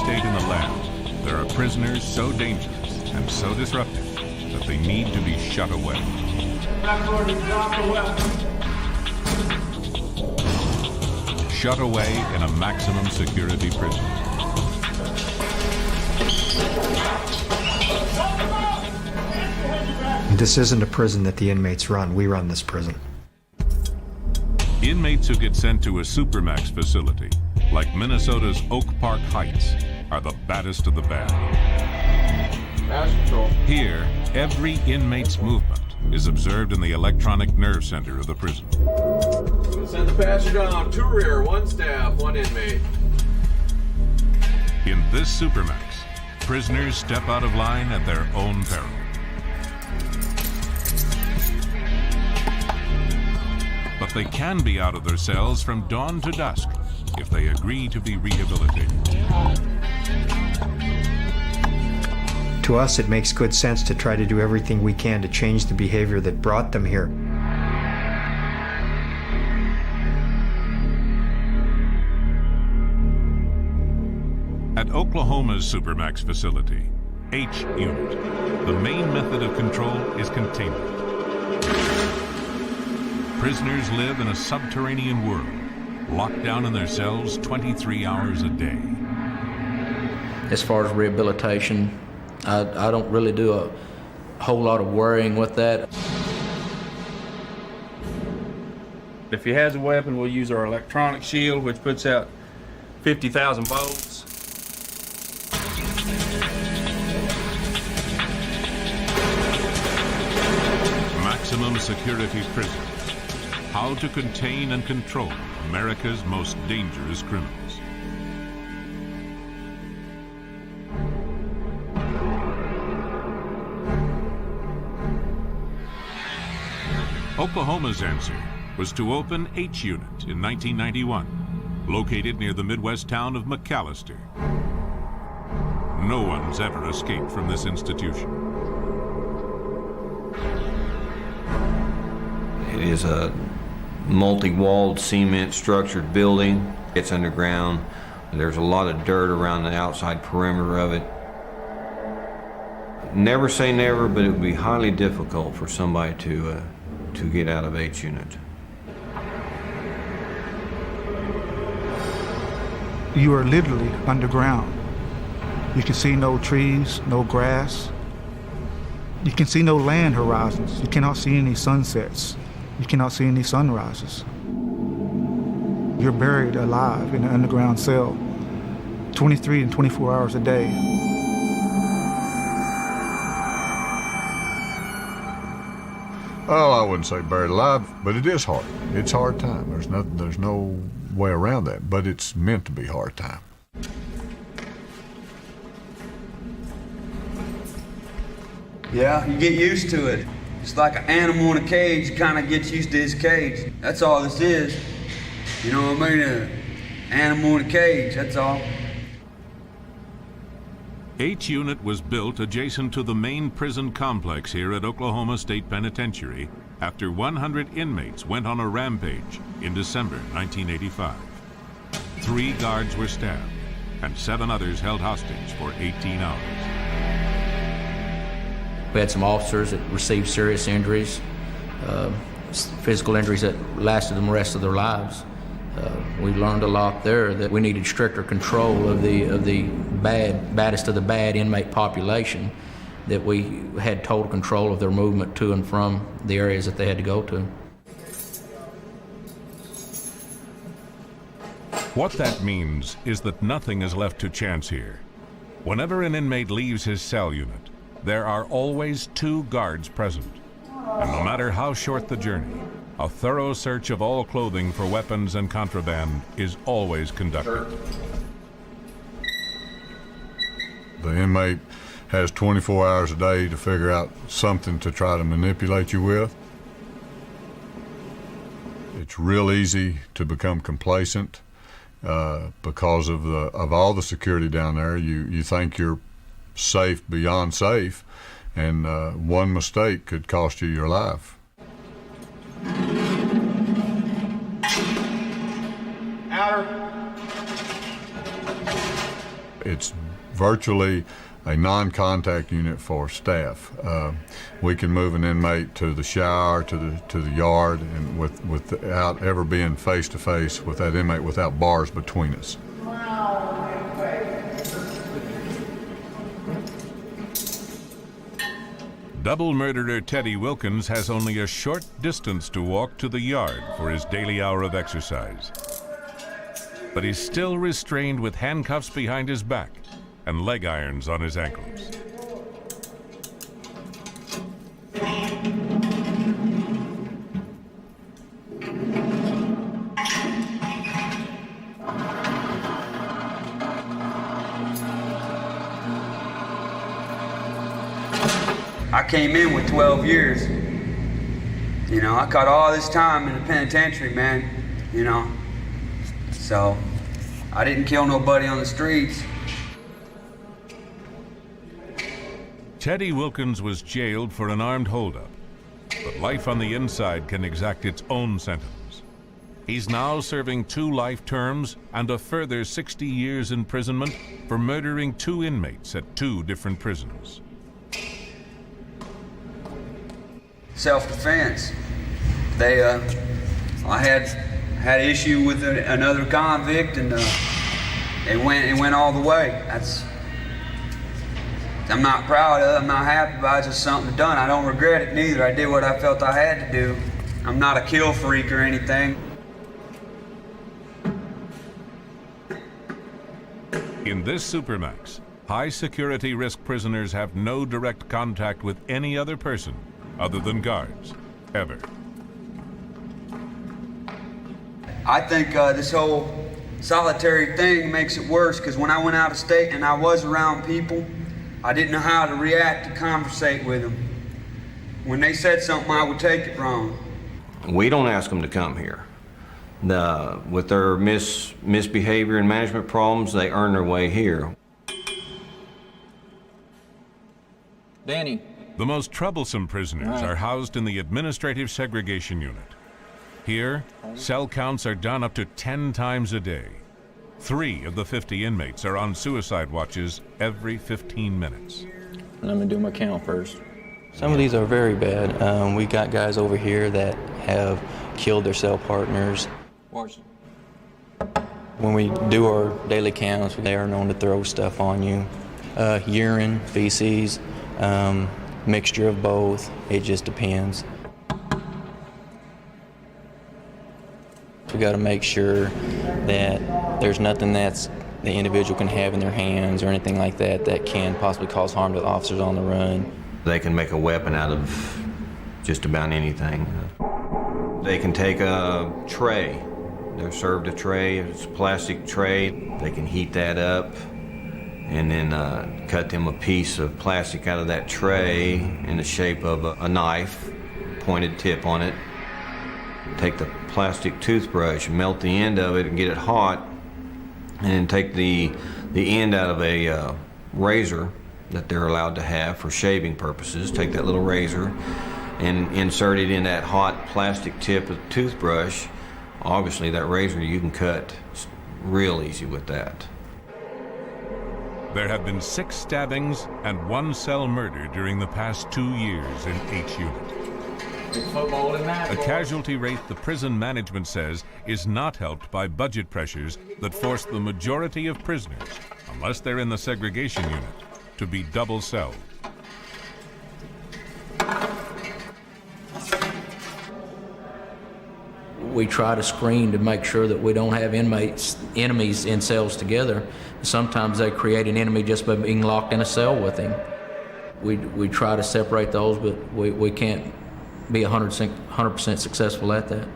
state in the land, there are prisoners so dangerous and so disruptive that they need to be shut away. Shut away in a maximum security prison. This isn't a prison that the inmates run. We run this prison. Inmates who get sent to a Supermax facility, like Minnesota's Oak Park Heights, are the baddest of the bad. Here, every inmate's movement is observed in the electronic nerve center of the prison. Send the passenger down, 2 rear, 1 staff, 1 inmate. In this Supermax, prisoners step out of line at their own peril. But they can be out of their cells from dawn to dusk if they agree to be rehabilitated. To us, it makes good sense to try to do everything we can to change the behavior that brought them here. At Oklahoma's Supermax facility, H Unit, the main method of control is containment. Prisoners live in a subterranean world, locked down in their cells 23 hours a day. As far as rehabilitation, I don't really do a whole lot of worrying with that. If he has a weapon, we'll use our electronic shield, which puts out 50,000 volts. Maximum security prison. How to contain and control America's most dangerous criminals. Oklahoma's answer was to open H Unit in 1991, located near the Midwest town of McAllister. No one's ever escaped from this institution. It is a multi-walled cement structured building. It's underground. There's a lot of dirt around the outside perimeter of it. Never say never, but it would be highly difficult for somebody to get out of H Unit. You are literally underground. You can see no trees, no grass. You can see no land horizons. You cannot see any sunsets. You cannot see any sunrises. You're buried alive in an underground cell, 23 and 24 hours a day. Oh, I wouldn't say buried alive, but it is hard. It's hard time. There's no way around that, but it's meant to be hard time. Yeah, you get used to it. It's like an animal in a cage, kind of gets used to his cage. That's all this is. You know what I mean? An animal in a cage, that's all. H Unit was built adjacent to the main prison complex here at Oklahoma State Penitentiary after 100 inmates went on a rampage in December 1985. 3 guards were stabbed and 7 others held hostage for 18 hours. We had some officers that received serious injuries, physical injuries that lasted them the rest of their lives. We learned a lot there that we needed stricter control of the baddest of the bad inmate population, that we had total control of their movement to and from the areas that they had to go to. What that means is that nothing is left to chance here. Whenever an inmate leaves his cell unit, there are always 2 guards present. And no matter how short the journey, a thorough search of all clothing for weapons and contraband is always conducted. The inmate has 24 hours a day to figure out something to try to manipulate you with. It's real easy to become complacent because of all the security down there. You think you're safe beyond safe, and one mistake could cost you your life. Outer. It's virtually a non-contact unit for staff. We can move an inmate to the shower, to the yard, and without ever being face to face with that inmate, without bars between us. Double murderer Teddy Wilkins has only a short distance to walk to the yard for his daily hour of exercise. But he's still restrained with handcuffs behind his back and leg irons on his ankles. I came in with 12 years. You know, I caught all this time in the penitentiary, man, you know. So, I didn't kill nobody on the streets. Teddy Wilkins was jailed for an armed holdup, but life on the inside can exact its own sentence. He's now serving 2 life terms and a further 60 years imprisonment for murdering 2 inmates at 2 different prisons. Self-defense. I had issue with another convict, and it went all the way. I'm not proud of it. I'm not happy about it. It's just something done. I don't regret it neither. I did what I felt I had to do. I'm not a kill freak or anything. In this Supermax, high security risk prisoners have no direct contact with any other person other than guards, ever. I think this whole solitary thing makes it worse, because when I went out of state and I was around people, I didn't know how to react to conversate with them. When they said something, I would take it wrong. We don't ask them to come here. With their misbehavior and management problems, they earn their way here. Danny. The most troublesome prisoners are housed in the administrative segregation unit. Here, cell counts are done up to 10 times a day. 3 of the 50 inmates are on suicide watches every 15 minutes. Let me do my count first. Some of these are very bad. We got guys over here that have killed their cell partners. When we do our daily counts, they are known to throw stuff on you. Urine, feces, mixture of both. It just depends. We got to make sure that there's nothing that's the individual can have in their hands or anything like that that can possibly cause harm to the officers on the run. They can make a weapon out of just about anything. They can take a tray. They're served a tray. It's a plastic tray. They can heat that up and then cut them a piece of plastic out of that tray in the shape of a knife, pointed tip on it. Take the plastic toothbrush, melt the end of it and get it hot, and then take the end out of a razor that they're allowed to have for shaving purposes. Take that little razor and insert it in that hot plastic tip of the toothbrush. Obviously that razor you can cut real easy with that. There have been 6 stabbings and 1 cell murder during the past 2 years in H Unit. A casualty rate the prison management says is not helped by budget pressures that force the majority of prisoners, unless they're in the segregation unit, to be double-celled. We try to screen to make sure that we don't have enemies in cells together. Sometimes they create an enemy just by being locked in a cell with him. We try to separate those, but we can't be 100% successful at that.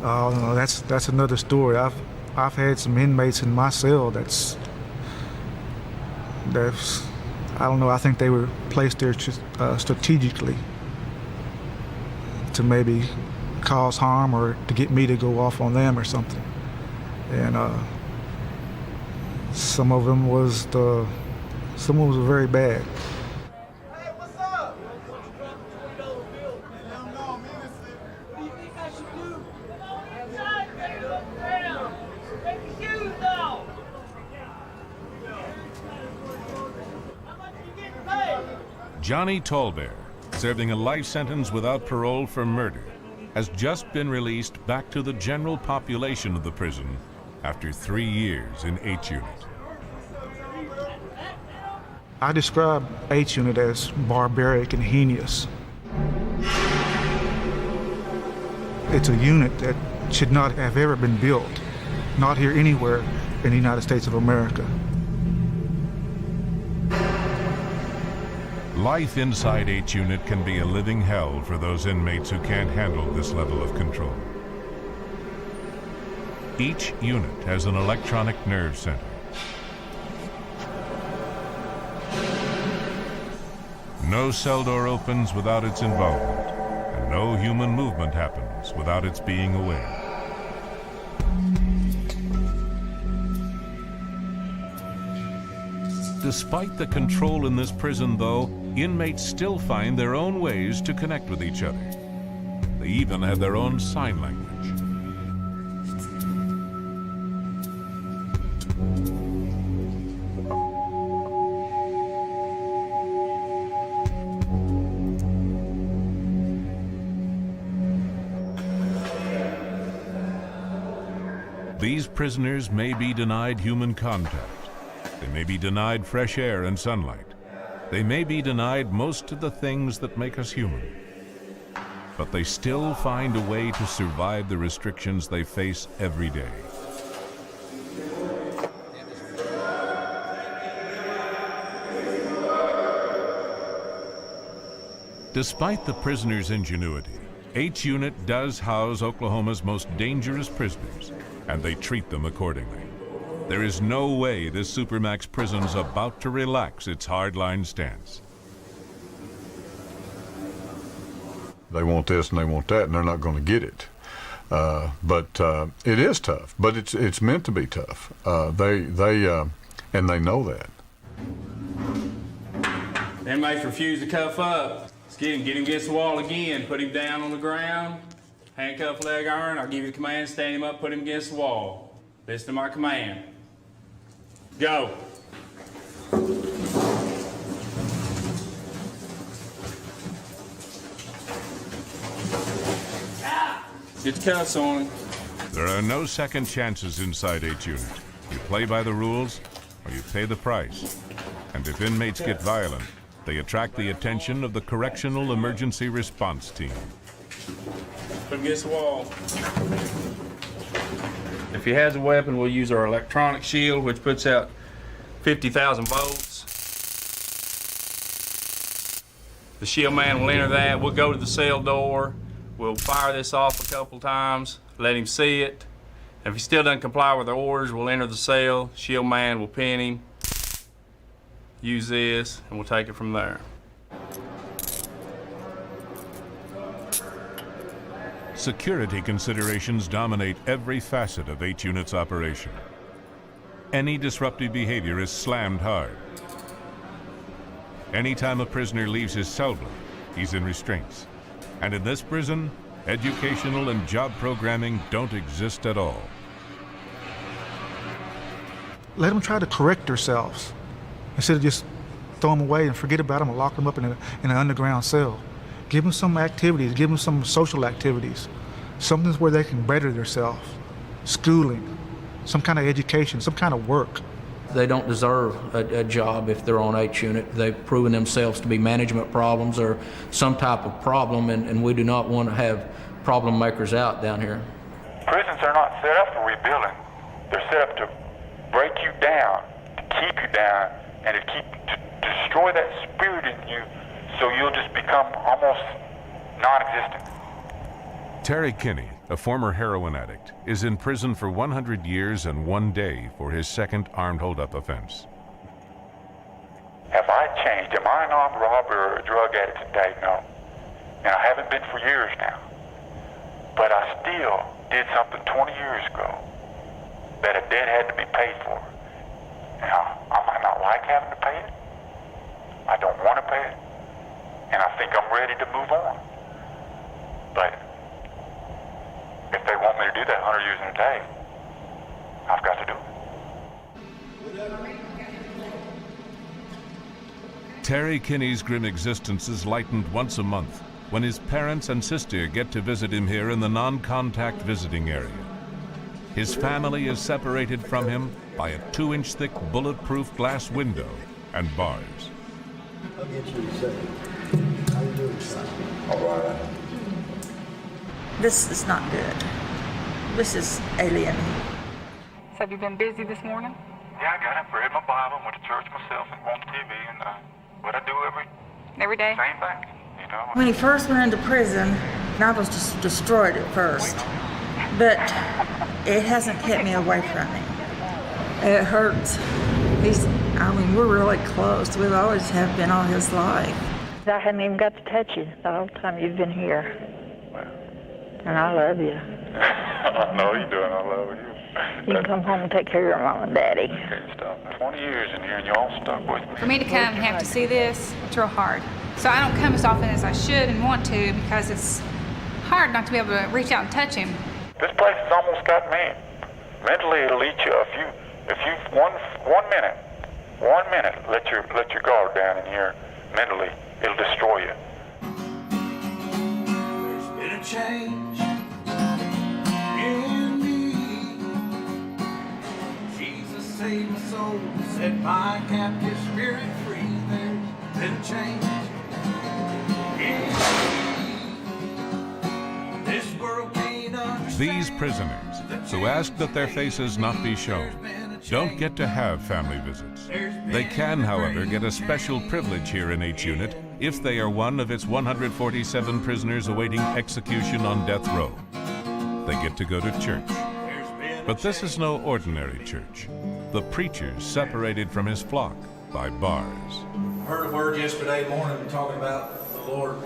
Oh no, that's another story. I've had some inmates in my cell that's I don't know. I think they were placed there strategically to maybe cause harm or to get me to go off on them or something. And some of them was very bad. Johnny Tallbear, serving a life sentence without parole for murder, has just been released back to the general population of the prison after 3 years in H Unit. I describe H Unit as barbaric and heinous. It's a unit that should not have ever been built, not here anywhere in the United States of America. Life inside H Unit can be a living hell for those inmates who can't handle this level of control. Each unit has an electronic nerve center. No cell door opens without its involvement, and no human movement happens without its being aware. Despite the control in this prison, though, inmates still find their own ways to connect with each other. They even have their own sign language. These prisoners may be denied human contact. They may be denied fresh air and sunlight. They may be denied most of the things that make us human. But they still find a way to survive the restrictions they face every day. Despite the prisoners' ingenuity, H Unit does house Oklahoma's most dangerous prisoners, and they treat them accordingly. There is no way this Supermax prison's about to relax its hardline stance. They want this and they want that, and they're not going to get it. But it is tough. But it's meant to be tough. And they know that. The inmates refuse to cuff up. Let's get him against the wall again. Put him down on the ground. Handcuff, leg iron. I'll give you the command. Stand him up. Put him against the wall. Listen to my command. Go. Get the cuffs on him. There are no second chances inside H Unit. You play by the rules, or you pay the price. And if inmates get violent, they attract the attention of the Correctional Emergency Response Team. Put him against the wall. If he has a weapon, we'll use our electronic shield, which puts out 50,000 volts. The shield man will enter that. We'll go to the cell door. We'll fire this off a couple times, let him see it. And if he still doesn't comply with our orders, we'll enter the cell. Shield man will pin him, use this, and we'll take it from there. Security considerations dominate every facet of H Unit's operation. Any disruptive behavior is slammed hard. Anytime a prisoner leaves his cell block, he's in restraints. And in this prison, educational and job programming don't exist at all. Let them try to correct themselves instead of just throw them away and forget about them and lock them up in an underground cell. Give them some activities, give them some social activities, something where they can better themselves, schooling, some kind of education, some kind of work. They don't deserve a job if they're on H Unit. They've proven themselves to be management problems or some type of problem, and we do not want to have problem makers out down here. Prisons are not set up for rebuilding. They're set up to break you down, to keep you down, and to destroy that spirit in you so you'll just become almost non-existent. Terry Kinney, a former heroin addict, is in prison for 100 years and 1 day for his second armed holdup offense. Have I changed? Am I an armed robber or a drug addict today? No. And I haven't been for years now. But I still did something 20 years ago that a debt had to be paid for. Now, I might not like having to pay it. I don't want to pay it. And I think I'm ready to move on. But if they want me to do that 100 years in a day, I've got to do it. Terry Kinney's grim existence is lightened once a month when his parents and sister get to visit him here in the non-contact visiting area. His family is separated from him by a 2-inch thick bulletproof glass window and bars. I'll get you in a second. How you doing, son? All right. This is not good. This is alien. So have you been busy this morning? Yeah, I got up, read my Bible, went to church myself, and on TV, and what I do every day. Same thing, you know. When he first went into prison, I was just destroyed at first. But it hasn't kept me away from him. It hurts. We're really close. We've always have been all his life. I haven't even got to touch you the whole time you've been here. And I love you. I know you do, and I love you. You can come home and take care of your mom and daddy. Can't stop. 20 years in here, and you all stuck with me. For me to come and have to see this, it's real hard. So I don't come as often as I should and want to because it's hard not to be able to reach out and touch him. This place has almost got me. Mentally, it'll eat you if you one minute, let your guard down in here. Mentally, it'll destroy you. There's been a change in me. Jesus saved my soul, set my captive spirit free. There's been a change in me. This world can't understand. These prisoners, who ask that their faces not be shown, don't get to have family visits. They can, however, get a special privilege here in H Unit if they are one of its 147 prisoners awaiting execution on death row. They get to go to church. But this is no ordinary church. The preacher's separated from his flock by bars. I heard a word yesterday morning talking about the Lord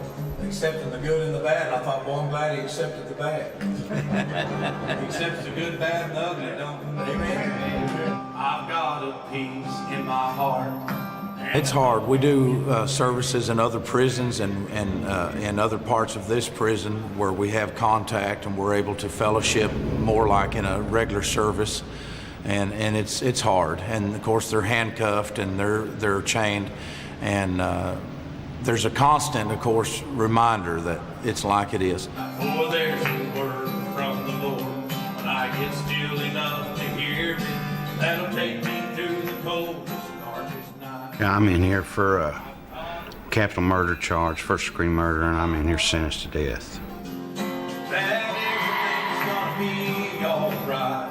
accepting the good and the bad, and I thought, boy, I'm glad he accepted the bad. He accepts the good, bad, and the ugly, don't he? Amen. I've got a peace in my heart. It's hard. We do services in other prisons and in other parts of this prison where we have contact and we're able to fellowship more like in a regular service. And it's hard. And of course they're handcuffed and they're chained. And there's a constant, of course, reminder that it's like it is. Oh, there's a word from the Lord when I get still enough to hear it. That'll take me through the coldest, darkest night. Yeah, I'm in here for a capital murder charge, first-degree murder, and I'm in here sentenced to death. That everything's gonna be all right.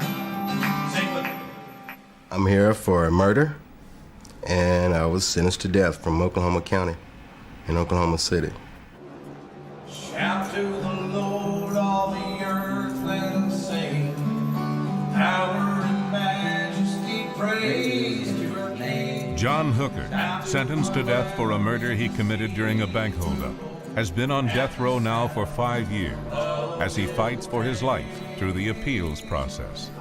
I'm here for a murder, and I was sentenced to death from Oklahoma County in Oklahoma City. Shout to the Lord, all the earth, let us sing. Power and majesty, praise to our King. John Hooker, sentenced to death for a murder he committed during a bank holdup, has been on death row now for 5 years as he fights for his life through the appeals process.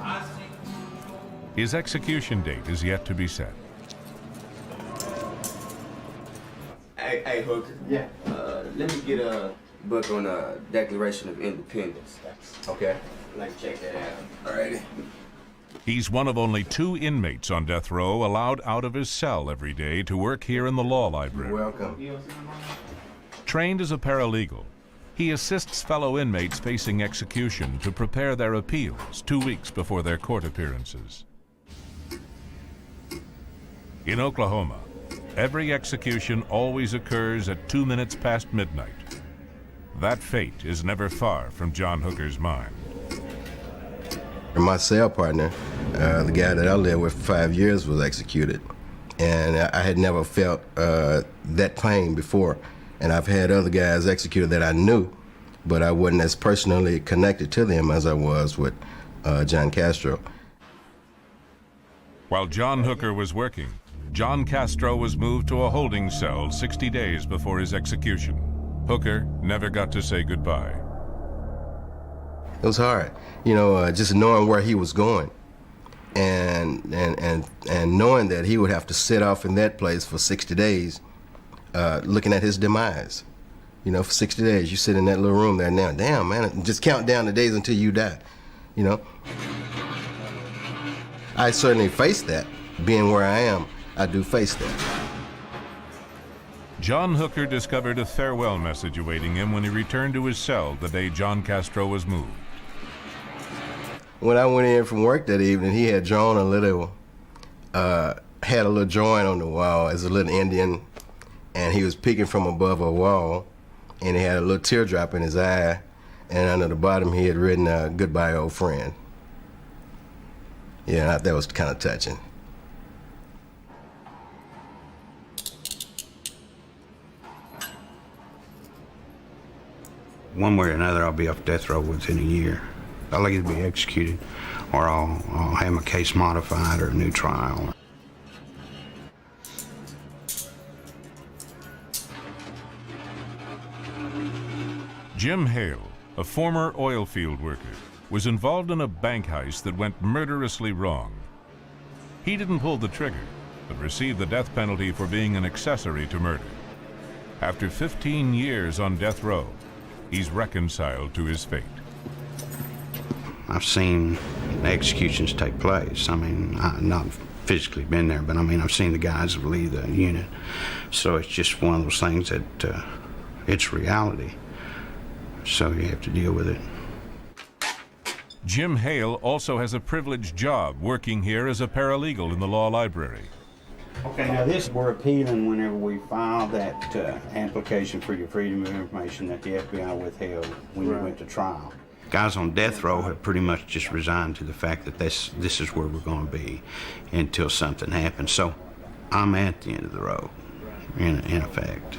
His execution date is yet to be set. Hey Hooker. Yeah. Let me get a book on the Declaration of Independence. Okay. I'd like to check that out. Alrighty. He's one of only 2 inmates on death row allowed out of his cell every day to work here in the law library. You're welcome. Trained as a paralegal, he assists fellow inmates facing execution to prepare their appeals 2 weeks before their court appearances. In Oklahoma, every execution always occurs at 2 minutes past midnight. That fate is never far from John Hooker's mind. My cell partner, the guy that I lived with for 5 years, was executed. And I had never felt that pain before. And I've had other guys executed that I knew, but I wasn't as personally connected to them as I was with John Castro. While John Hooker was working, John Castro was moved to a holding cell 60 days before his execution. Hooker never got to say goodbye. It was hard, you know, just knowing where he was going, and knowing that he would have to sit off in that place for 60 days, looking at his demise. You know, for 60 days, you sit in that little room there now. Damn, man, just count down the days until you die, you know? I certainly face that. Being where I am, I do face that. John Hooker discovered a farewell message awaiting him when he returned to his cell the day John Castro was moved. When I went in from work that evening, he had drawn a little, had a little drawing on the wall as a little Indian, and he was peeking from above a wall, and he had a little teardrop in his eye, and under the bottom he had written, "Goodbye, old friend." Yeah, that was kind of touching. One way or another, I'll be off death row within a year. I'll either be executed, or I'll have my case modified, or a new trial. Jim Hale, a former oil field worker, was involved in a bank heist that went murderously wrong. He didn't pull the trigger, but received the death penalty for being an accessory to murder. After 15 years on death row, he's reconciled to his fate. I've seen executions take place. I mean, I've not physically been there, but I mean, I've seen the guys leave the unit. So it's just one of those things that it's reality. So you have to deal with it. Jim Hale also has a privileged job working here as a paralegal in the law library. Okay, now this we're appealing whenever we filed that application for your freedom of information that the FBI withheld when you went to trial. Guys on death row have pretty much just resigned to the fact that this is where we're going to be until something happens. So I'm at the end of the road, in effect.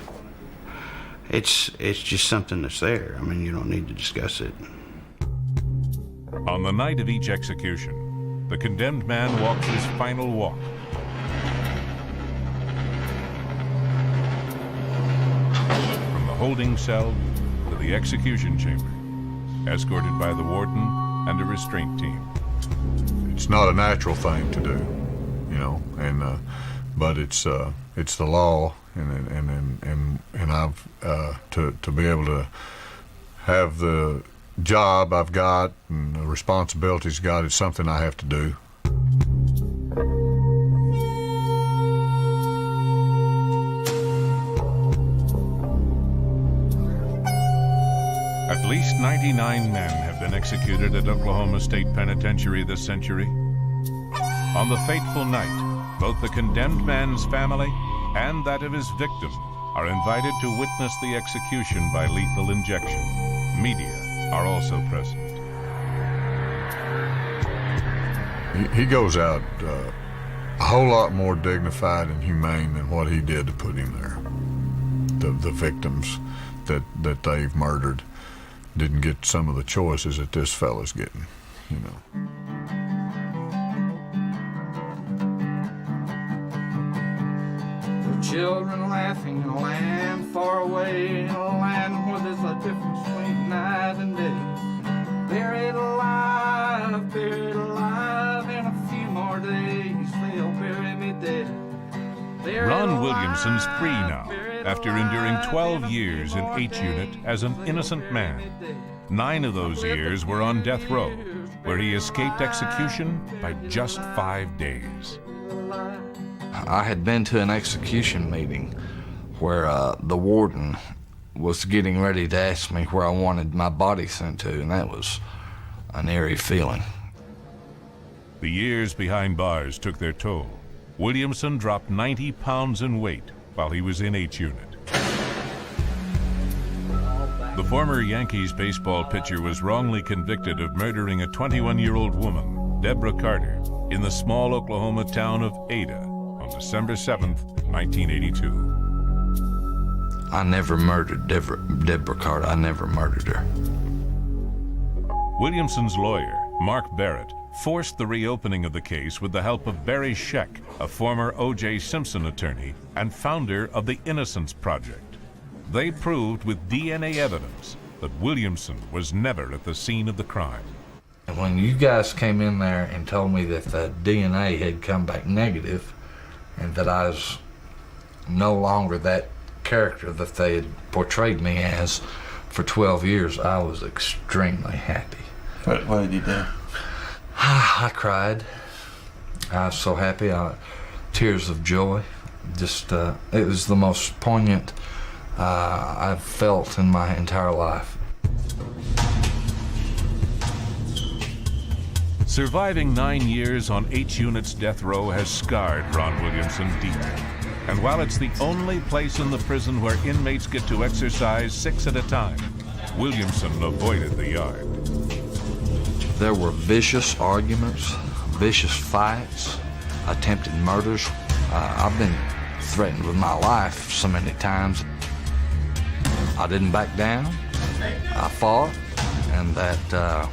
It's just something that's there. I mean, you don't need to discuss it. On the night of each execution, the condemned man walks his final walk. From the holding cell to the execution chamber, escorted by the warden and a restraint team. It's not a natural thing to do, you know, but it's the law, and I've to be able to have the job I've got and the responsibilities I've got, it's something I have to do. At least 99 men have been executed at Oklahoma State Penitentiary this century. On the fateful night, both the condemned man's family and that of his victim are invited to witness the execution by lethal injection. Media are also present. He goes out a whole lot more dignified and humane than what he did to put him there. The victims that they've murdered didn't get some of the choices that this fella's getting, you know. Children laughing in a land far away, in a land where there's a difference between night and day. Buried alive, in a few more days, they'll bury me dead. Ron Williamson's free now, after enduring 12 years in H Unit as an innocent man. 9 of those years were on death row, where he escaped execution by just 5 days. I had been to an execution meeting where the warden was getting ready to ask me where I wanted my body sent to, and that was an eerie feeling. The years behind bars took their toll. Williamson dropped 90 pounds in weight while he was in H Unit. The former Yankees baseball pitcher was wrongly convicted of murdering a 21-year-old woman, Deborah Carter, in the small Oklahoma town of Ada on December 7th, 1982. I never murdered Deborah Carter. I never murdered her. Williamson's lawyer, Mark Barrett, forced the reopening of the case with the help of Barry Scheck, a former O.J. Simpson attorney and founder of the Innocence Project. They proved with DNA evidence that Williamson was never at the scene of the crime. And when you guys came in there and told me that the DNA had come back negative and that I was no longer that character that they had portrayed me as for 12 years, I was extremely happy. What did you do? I cried. I was so happy. Tears of joy It was the most poignant I've felt in my entire life. Surviving 9 years on H Unit's death row has scarred Ron Williamson deeply. And while it's the only place in the prison where inmates get to exercise 6 at a time, Williamson avoided the yard. There were vicious arguments, vicious fights, attempted murders. I've been threatened with my life so many times. I didn't back down. I fought, and that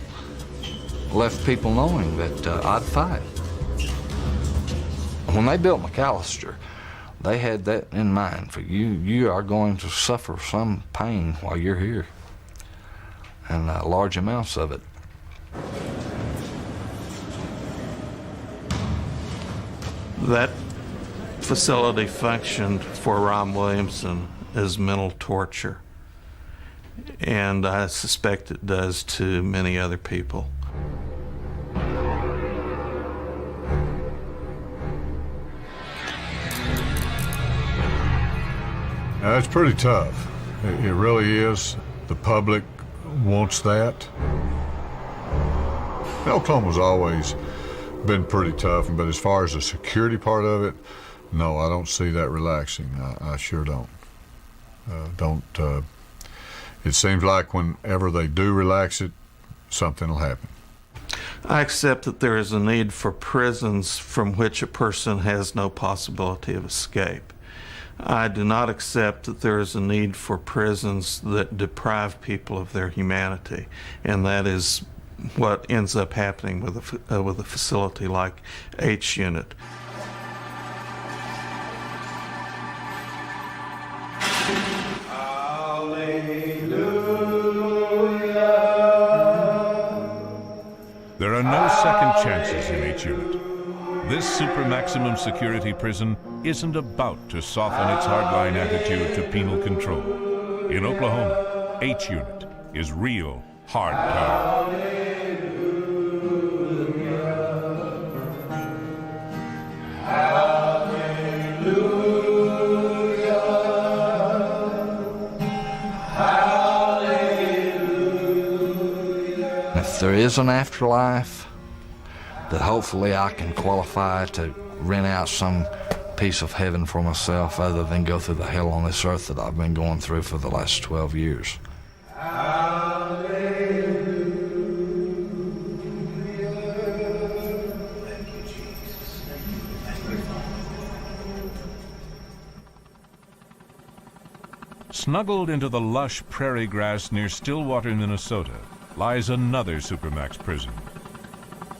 left people knowing that I'd fight. When they built McAllister, they had that in mind for you. You are going to suffer some pain while you're here, and large amounts of it. That facility functioned for Ron Williamson as mental torture, and I suspect it does to many other people. It's pretty tough. It really is. The public wants that. Oklahoma's always been pretty tough, but as far as the security part of it, no, I don't see that relaxing. I sure don't. It seems like whenever they do relax it, something will happen. I accept that there is a need for prisons from which a person has no possibility of escape. I do not accept that there is a need for prisons that deprive people of their humanity, and that is what ends up happening with a facility like H Unit. There are no second chances in H Unit. This super maximum security prison isn't about to soften its hardline attitude to penal control. In Oklahoma, H Unit is real hard power. If there is an afterlife, that hopefully I can qualify to rent out some piece of heaven for myself other than go through the hell on this earth that I've been going through for the last 12 years. Snuggled into the lush prairie grass near Stillwater, Minnesota, lies another Supermax prison.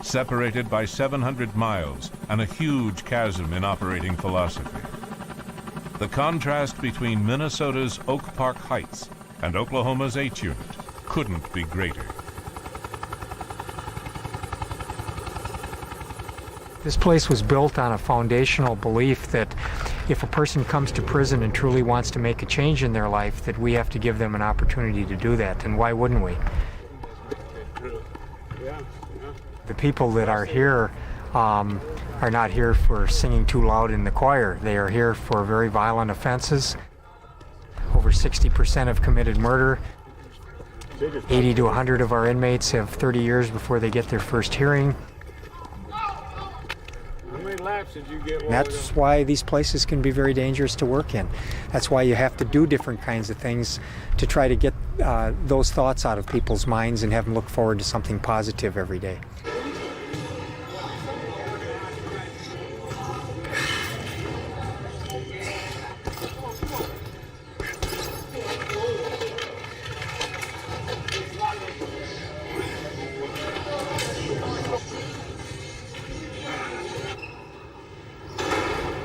Separated by 700 miles and a huge chasm in operating philosophy. The contrast between Minnesota's Oak Park Heights and Oklahoma's H Unit couldn't be greater. This place was built on a foundational belief that if a person comes to prison and truly wants to make a change in their life, that we have to give them an opportunity to do that, and why wouldn't we? The people that are here are not here for singing too loud in the choir. They are here for very violent offenses. Over 60% have committed murder. 80 to 100 of our inmates have 30 years before they get their first hearing. That's why these places can be very dangerous to work in. That's why you have to do different kinds of things to try to get those thoughts out of people's minds and have them look forward to something positive every day.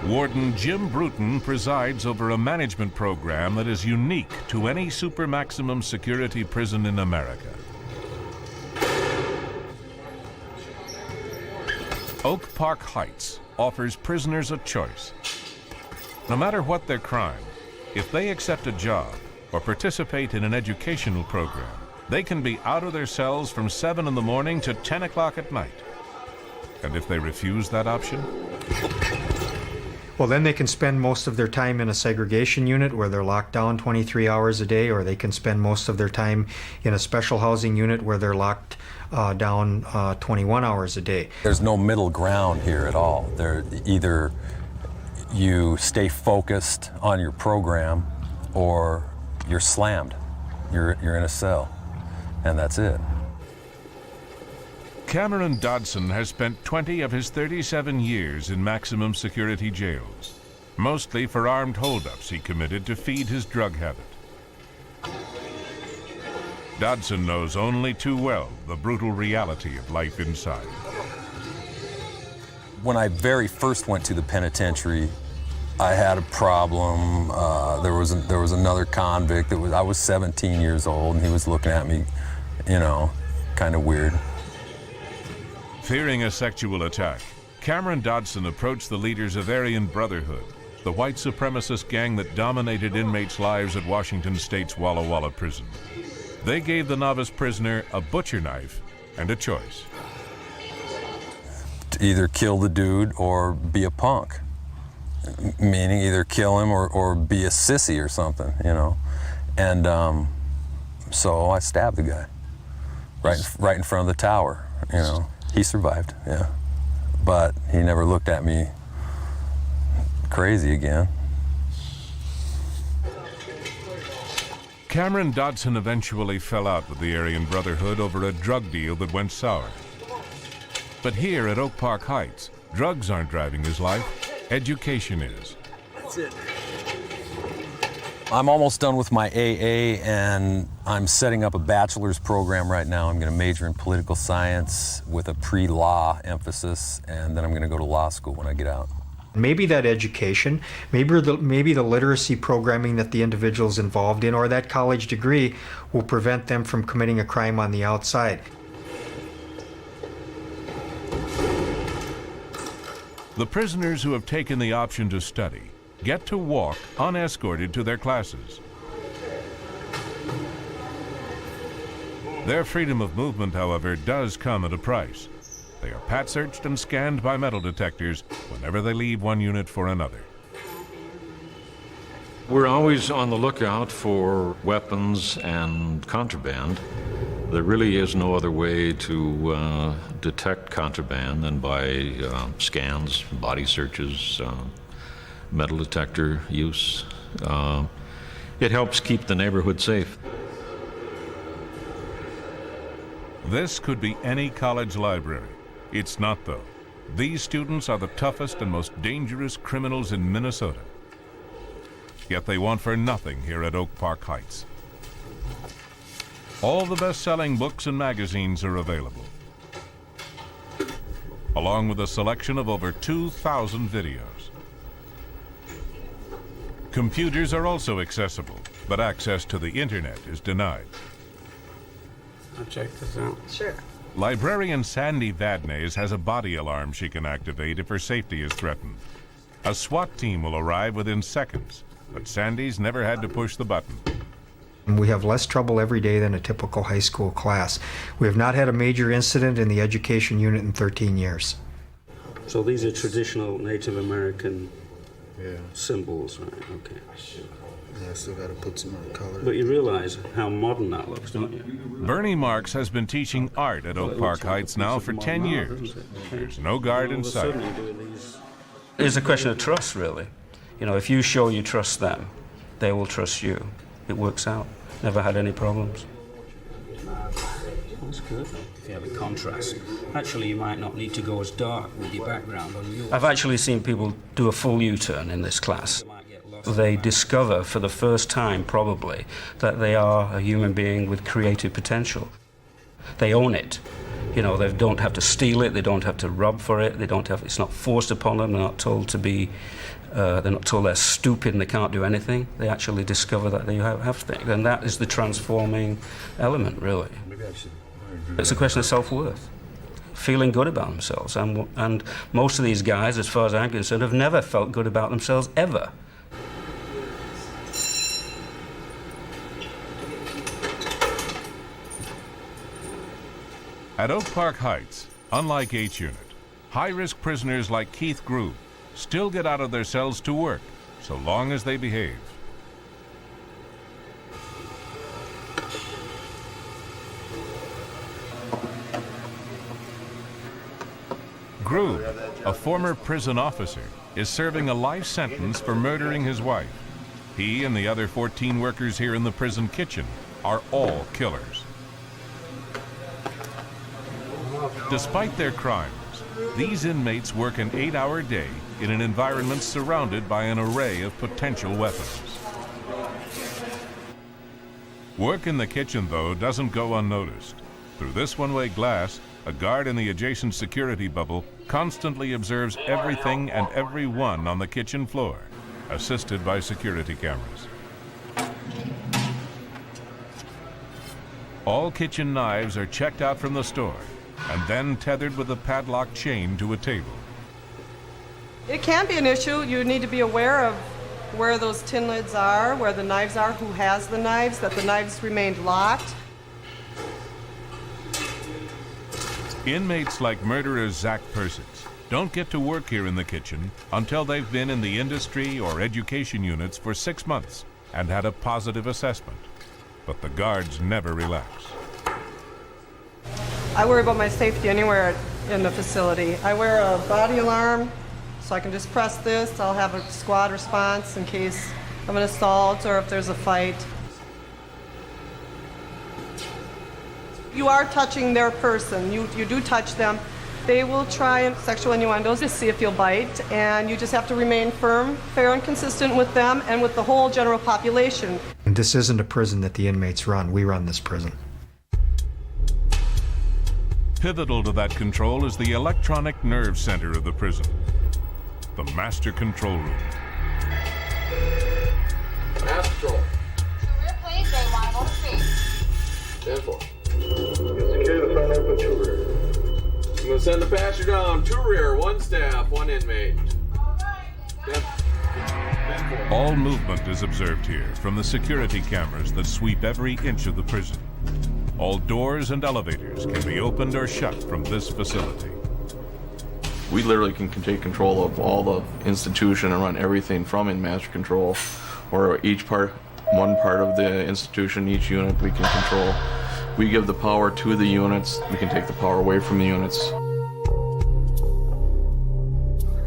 Warden Jim Bruton presides over a management program that is unique to any super maximum security prison in America. Oak Park Heights offers prisoners a choice. No matter what their crime, if they accept a job or participate in an educational program, they can be out of their cells from 7 in the morning to 10 o'clock at night. And if they refuse that option, Well, then they can spend most of their time in a segregation unit where they're locked down 23 hours a day, or they can spend most of their time in a special housing unit where they're locked down 21 hours a day. There's no middle ground here at all. Either you stay focused on your program or you're slammed. You're in a cell, and that's it. Cameron Dodson has spent 20 of his 37 years in maximum security jails, mostly for armed holdups he committed to feed his drug habit. Dodson knows only too well the brutal reality of life inside. When I very first went to the penitentiary, I had a problem. There was another convict I was 17 years old, and he was looking at me, kind of weird. Fearing a sexual attack, Cameron Dodson approached the leaders of Aryan Brotherhood, the white supremacist gang that dominated inmates' lives at Washington State's Walla Walla prison. They gave the novice prisoner a butcher knife and a choice. To either kill the dude or be a punk. Meaning either kill him or be a sissy or something, And so I stabbed the guy right in front of the tower, He survived, yeah. But he never looked at me crazy again. Cameron Dodson eventually fell out with the Aryan Brotherhood over a drug deal that went sour. But here at Oak Park Heights, drugs aren't driving his life, education is. That's it. I'm almost done with my AA, and I'm setting up a bachelor's program right now. I'm going to major in political science with a pre-law emphasis, and then I'm going to go to law school when I get out. Maybe that education, maybe the literacy programming that the individual's involved in, or that college degree will prevent them from committing a crime on the outside. The prisoners who have taken the option to study get to walk unescorted to their classes. Their freedom of movement, however, does come at a price. They are pat-searched and scanned by metal detectors whenever they leave one unit for another. We're always on the lookout for weapons and contraband. There really is no other way to detect contraband than by scans, body searches, metal detector use. It helps keep the neighborhood safe. This could be any college library. It's not, though. These students are the toughest and most dangerous criminals in Minnesota. Yet they want for nothing here at Oak Park Heights. All the best-selling books and magazines are available, along with a selection of over 2,000 videos. Computers are also accessible, but access to the internet is denied. I'll check this out. Sure. Librarian Sandy Vadnais has a body alarm she can activate if her safety is threatened. A SWAT team will arrive within seconds, but Sandy's never had to push the button. We have less trouble every day than a typical high school class. We have not had a major incident in the education unit in 13 years. So these are traditional Native American symbols, right? Okay. Yeah, I still got to put some other color. But you realize how modern that looks, don't you? Bernie Marks has been teaching art at Oak Park Heights now for 10 years. There's no guard in sight. It's a question of trust, really. If you show you trust them, they will trust you. It works out. Never had any problems. That's good. If you have a contrast, actually you might not need to go as dark with your background on yours. I've actually seen people do a full U-turn in this class. They discover for the first time, probably, that they are a human being with creative potential. They own it. They don't have to steal it, they don't have to rub for it, it's not forced upon them, they're not told to be, they're not told they're stupid and they can't do anything. They actually discover that they have things, and that is the transforming element, really. It's a question of self-worth, feeling good about themselves, and most of these guys, as far as I'm concerned, have never felt good about themselves, ever. At Oak Park Heights, unlike H Unit, high-risk prisoners like Keith Groove still get out of their cells to work, so long as they behave. Grube, a former prison officer, is serving a life sentence for murdering his wife. He and the other 14 workers here in the prison kitchen are all killers. Despite their crimes, these inmates work an 8-hour day in an environment surrounded by an array of potential weapons. Work in the kitchen, though, doesn't go unnoticed. Through this one-way glass, a guard in the adjacent security bubble constantly observes everything and everyone on the kitchen floor, assisted by security cameras. All kitchen knives are checked out from the store and then tethered with a padlock chain to a table. It can be an issue. You need to be aware of where those tin lids are, where the knives are, who has the knives, that the knives remained locked. Inmates like murderer Zach Persons don't get to work here in the kitchen until they've been in the industry or education units for 6 months and had a positive assessment. But the guards never relax. I worry about my safety anywhere in the facility. I wear a body alarm, so I can just press this. I'll have a squad response in case of an assault or if there's a fight. You are touching their person. You do touch them. They will try sexual innuendos to see if you'll bite, and you just have to remain firm, fair, and consistent with them and with the whole general population. And this isn't a prison that the inmates run. We run this prison. Pivotal to that control is the electronic nerve center of the prison, the master control room. Master control. Rear, please. J1 on the street. 10-4. Secure the front open to rear. I'm going to send the passenger down to rear, 1 staff, 1 inmate. All movement is observed here from the security cameras that sweep every inch of the prison. All doors and elevators can be opened or shut from this facility. We literally can take control of all the institution and run everything from in master control, or one part of the institution, each unit we can control. We give the power to the units, we can take the power away from the units.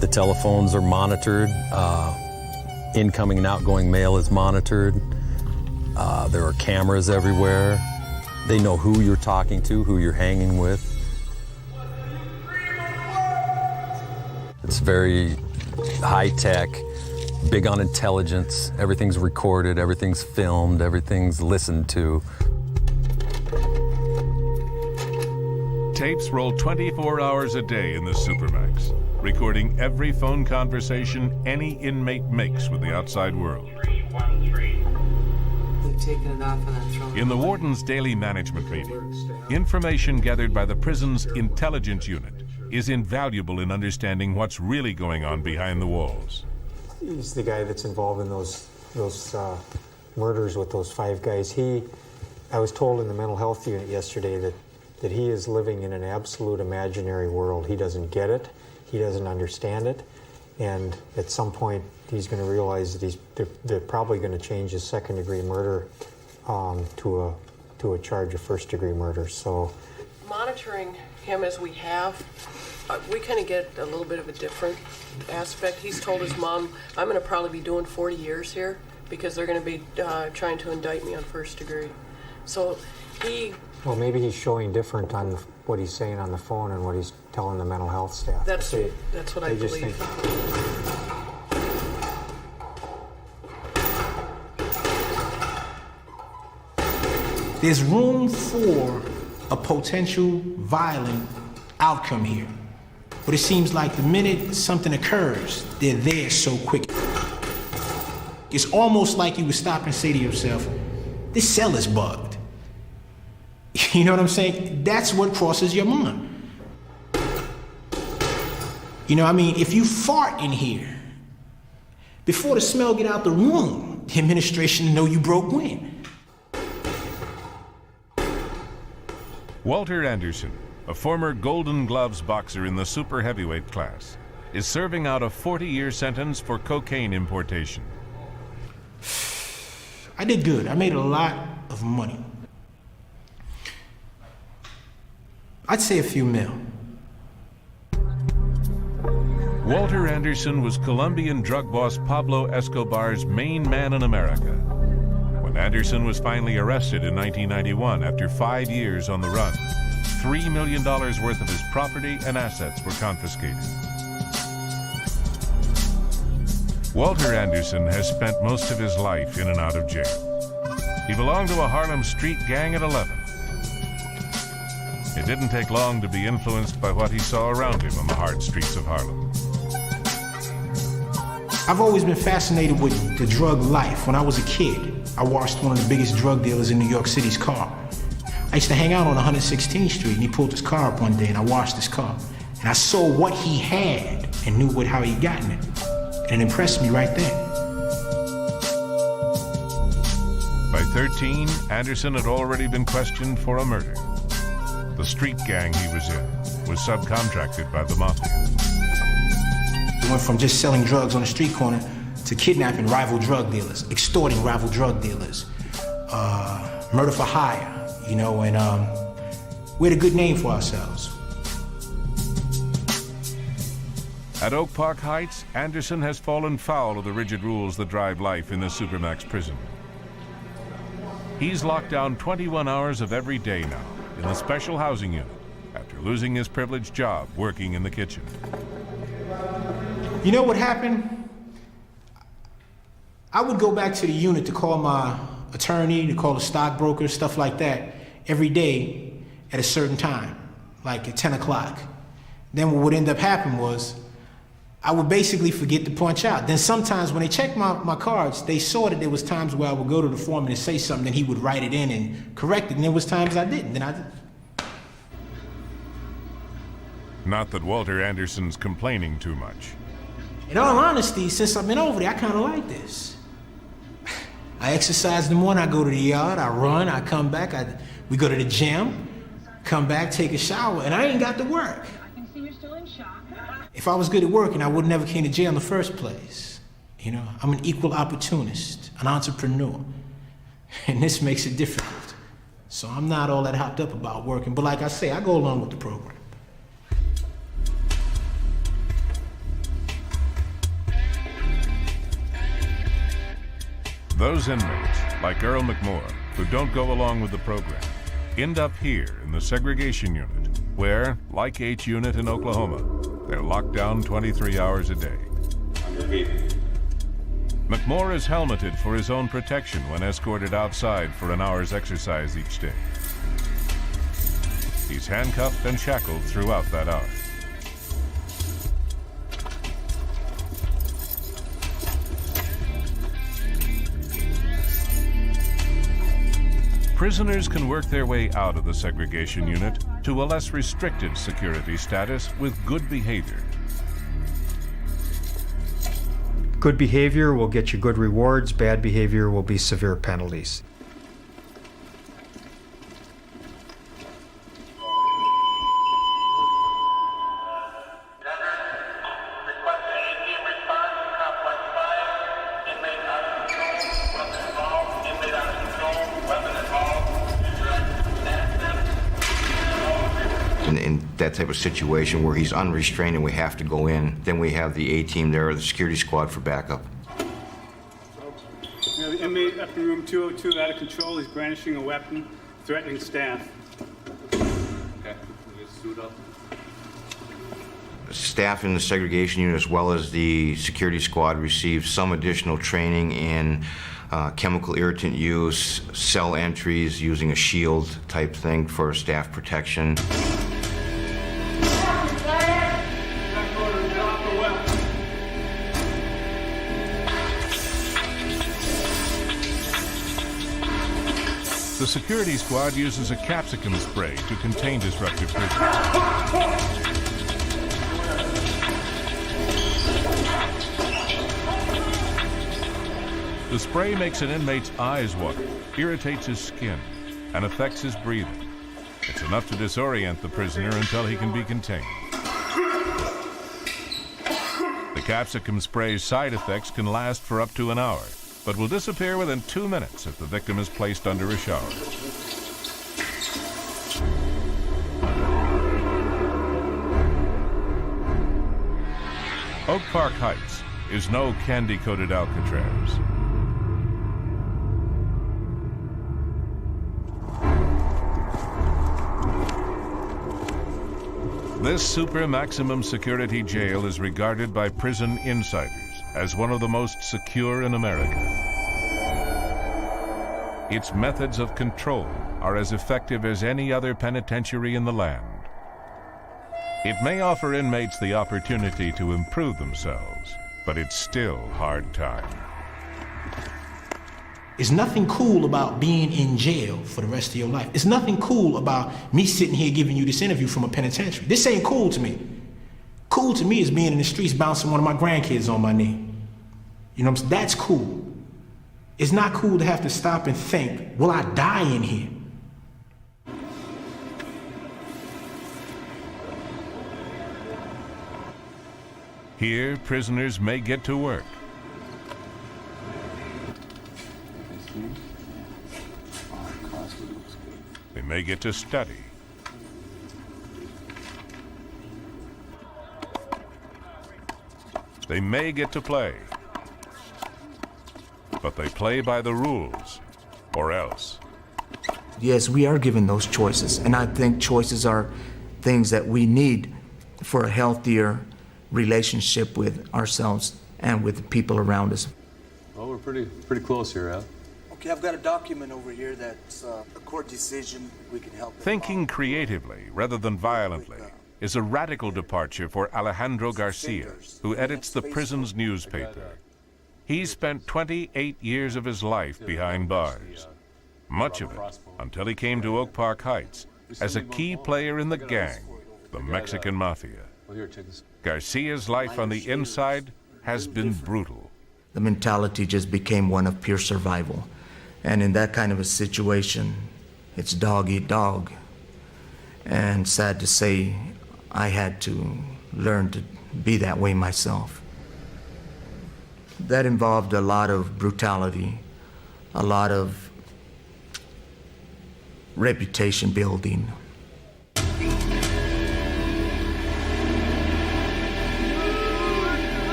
The telephones are monitored, incoming and outgoing mail is monitored, there are cameras everywhere. They know who you're talking to, who you're hanging with. It's very high-tech, big on intelligence. Everything's recorded, everything's filmed, everything's listened to. Tapes roll 24 hours a day in the Supermax, recording every phone conversation any inmate makes with the outside world. Taking it off and then throwing In the warden's daily management meeting, information gathered by the prison's intelligence unit is invaluable in understanding what's really going on behind the walls. He's the guy that's involved in those murders with those 5 guys. I was told in the mental health unit yesterday that he is living in an absolute imaginary world. He doesn't get it, he doesn't understand it, and at some point he's going to realize that they're probably going to change his second-degree murder to a charge of first-degree murder. So, Monitoring him as we have, we kind of get a little bit of a different aspect. He's told his mom, I'm going to probably be doing 40 years here because they're going to be trying to indict me on first degree. So well, maybe he's showing different on what he's saying on the phone and what he's telling the mental health staff. That's what I believe. There's room for a potential violent outcome here. But it seems like the minute something occurs, they're there so quick. It's almost like you would stop and say to yourself, this cell is bugged. You know what I'm saying? That's what crosses your mind. You know, I mean, if you fart in here, before the smell get out the room, the administration know you broke wind. Walter Anderson, a former Golden Gloves boxer in the super heavyweight class, is serving out a 40-year sentence for cocaine importation. I did good. I made a lot of money. I'd say a few mil. Walter Anderson was Colombian drug boss Pablo Escobar's main man in America. When Anderson was finally arrested in 1991 after 5 years on the run, $3 million worth of his property and assets were confiscated. Walter Anderson has spent most of his life in and out of jail. He belonged to a Harlem street gang at 11. It didn't take long to be influenced by what he saw around him on the hard streets of Harlem. I've always been fascinated with the drug life. When I was a kid, I washed one of the biggest drug dealers in New York City's car. I used to hang out on 116th Street, and he pulled his car up one day, and I washed his car. And I saw what he had and knew how he'd gotten it. And it impressed me right then. By 13, Anderson had already been questioned for a murder. The street gang he was in was subcontracted by the mafia. We went from just selling drugs on the street corner to kidnapping rival drug dealers, extorting rival drug dealers, murder for hire, you know, and we had a good name for ourselves. At Oak Park Heights, Anderson has fallen foul of the rigid rules that drive life in the Supermax prison. He's locked down 21 hours of every day now in the special housing unit after losing his privileged job working in the kitchen. You know what happened? I would go back to the unit to call my attorney, to call the stockbroker, stuff like that, every day at a certain time, like at 10 o'clock. Then what would end up happening was I would basically forget to punch out. Then sometimes when they checked my cards, they saw that there was times where I would go to the foreman and say something, and he would write it in and correct it, and there was times I didn't. Then I didn't. Not that Walter Anderson's complaining too much. In all honesty, since I've been over there, I kind of like this. I exercise in the morning, I go to the yard, I run, I come back, we go to the gym, come back, take a shower, and I ain't got to work. I can see you're still in shock. If I was good at working, I would never came to jail in the first place. You know, I'm an equal opportunist, an entrepreneur, and this makes it difficult. So I'm not all that hopped up about working, but like I say, I go along with the program. Those inmates, like Earl McMore, who don't go along with the program, end up here in the segregation unit, where, like H Unit in Oklahoma, they're locked down 23 hours a day. McMore is helmeted for his own protection when escorted outside for an hour's exercise each day. He's handcuffed and shackled throughout that hour. Prisoners can work their way out of the segregation unit to a less restricted security status with good behavior. Good behavior will get you good rewards. Bad behavior will be severe penalties. In that type of situation where he's unrestrained and we have to go in, then we have the A-team there, or the security squad for backup. The inmate up in room 202 out of control. He's brandishing a weapon, threatening staff. Okay, we get suit up. Staff in the segregation unit as well as the security squad received some additional training in chemical irritant use, cell entries, using a shield type thing for staff protection. The security squad uses a capsicum spray to contain disruptive prisoners. The spray makes an inmate's eyes water, irritates his skin, and affects his breathing. It's enough to disorient the prisoner until he can be contained. capsicum spray's side effects can last for up to an hour, but will disappear within 2 minutes if the victim is placed under a shower. Oak Park Heights is no candy-coated Alcatraz. This super maximum security jail is regarded by prison insiders as one of the most secure in America. Its methods of control are as effective as any other penitentiary in the land. It may offer inmates the opportunity to improve themselves, but it's still hard time. There's nothing cool about being in jail for the rest of your life. It's nothing cool about me sitting here giving you this interview from a penitentiary. This ain't cool to me. Cool to me is being in the streets bouncing one of my grandkids on my knee. You know what I'm saying? That's cool. It's not cool to have to stop and think, will I die in here? Here, prisoners may get to work. They may get to study. They may get to play. But they play by the rules, or else. Yes, we are given those choices, and I think choices are things that we need for a healthier relationship with ourselves and with the people around us. Well, we're pretty close here, Al. Okay, I've got a document over here that's a court decision. We can help. Thinking creatively rather than violently is a radical departure for Alejandro Garcia, who edits the prison's newspaper. He spent 28 years of his life behind bars, much of it until he came to Oak Park Heights as a key player in the gang, the Mexican Mafia. Garcia's life on the inside has been brutal. The mentality just became one of pure survival. And in that kind of a situation, it's dog eat dog. And sad to say, I had to learn to be that way myself. That involved a lot of brutality, a lot of reputation building.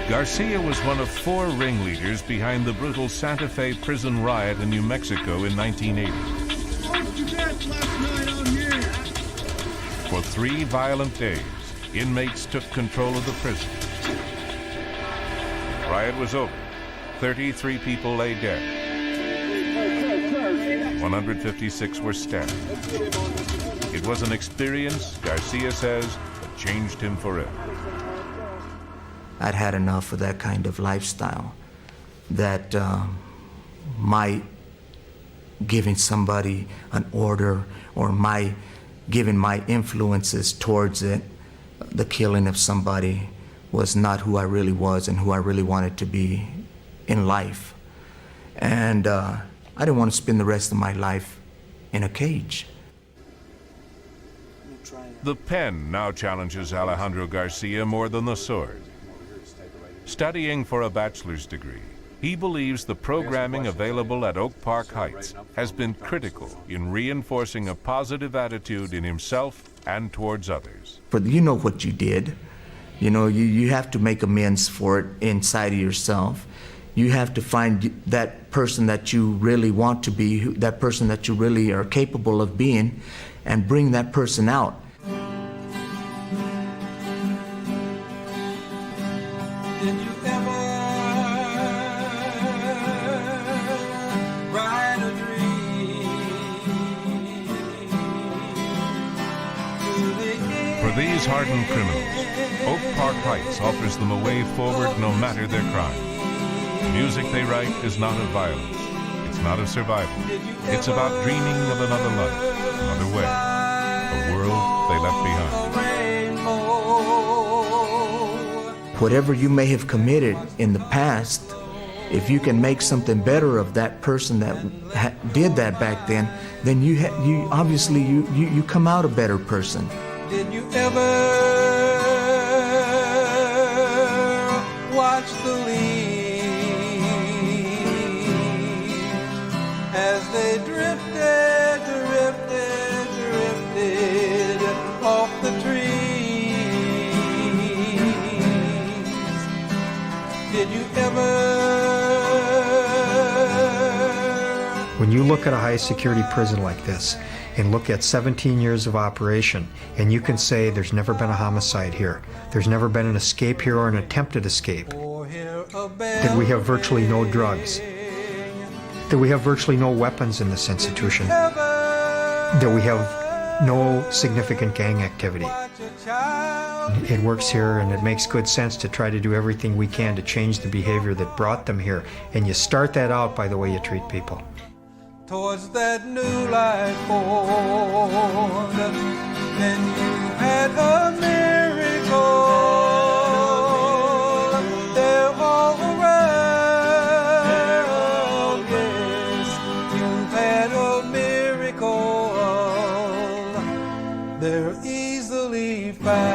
Garcia was one of 4 ringleaders behind the brutal Santa Fe prison riot in New Mexico in 1980. For 3 violent days, inmates took control of the prison. The riot was over. 33 people lay dead. 156 were stabbed. It was an experience, Garcia says, that changed him forever. I'd had enough of that kind of lifestyle, that my giving somebody an order or my giving my influences towards it, the killing of somebody, was not who I really was and who I really wanted to be in life. And I didn't want to spend the rest of my life in a cage. The pen now challenges Alejandro Garcia more than the sword. Studying for a bachelor's degree, he believes the programming available at Oak Park Heights has been critical in reinforcing a positive attitude in himself and towards others. But you know what you did. You know, you have to make amends for it inside of yourself. You have to find that person that you really want to be, that person that you really are capable of being, and bring that person out. Did you ever write a dream? For these hardened criminals, Oak Park Heights offers them a way forward no matter their crime. The music they write is not of violence. It's not of survival. It's about dreaming of another life, another way, a world they left behind. Whatever you may have committed in the past, if you can make something better of that person that did that back then you obviously you come out a better person. Did you ever watch the leaves as they drifted, drifted, drifted off the trees. Did you ever? When you look at a high security prison like this and look at 17 years of operation, and you can say there's never been a homicide here, there's never been an escape here or an attempted escape, that we have virtually no drugs, that we have virtually no weapons in this institution, that we have no significant gang activity. It works here, and it makes good sense to try to do everything we can to change the behavior that brought them here. And you start that out by the way you treat people. Towards that new life formed, then you had a miracle. They're all around, yes, you've had a miracle. They're easily found.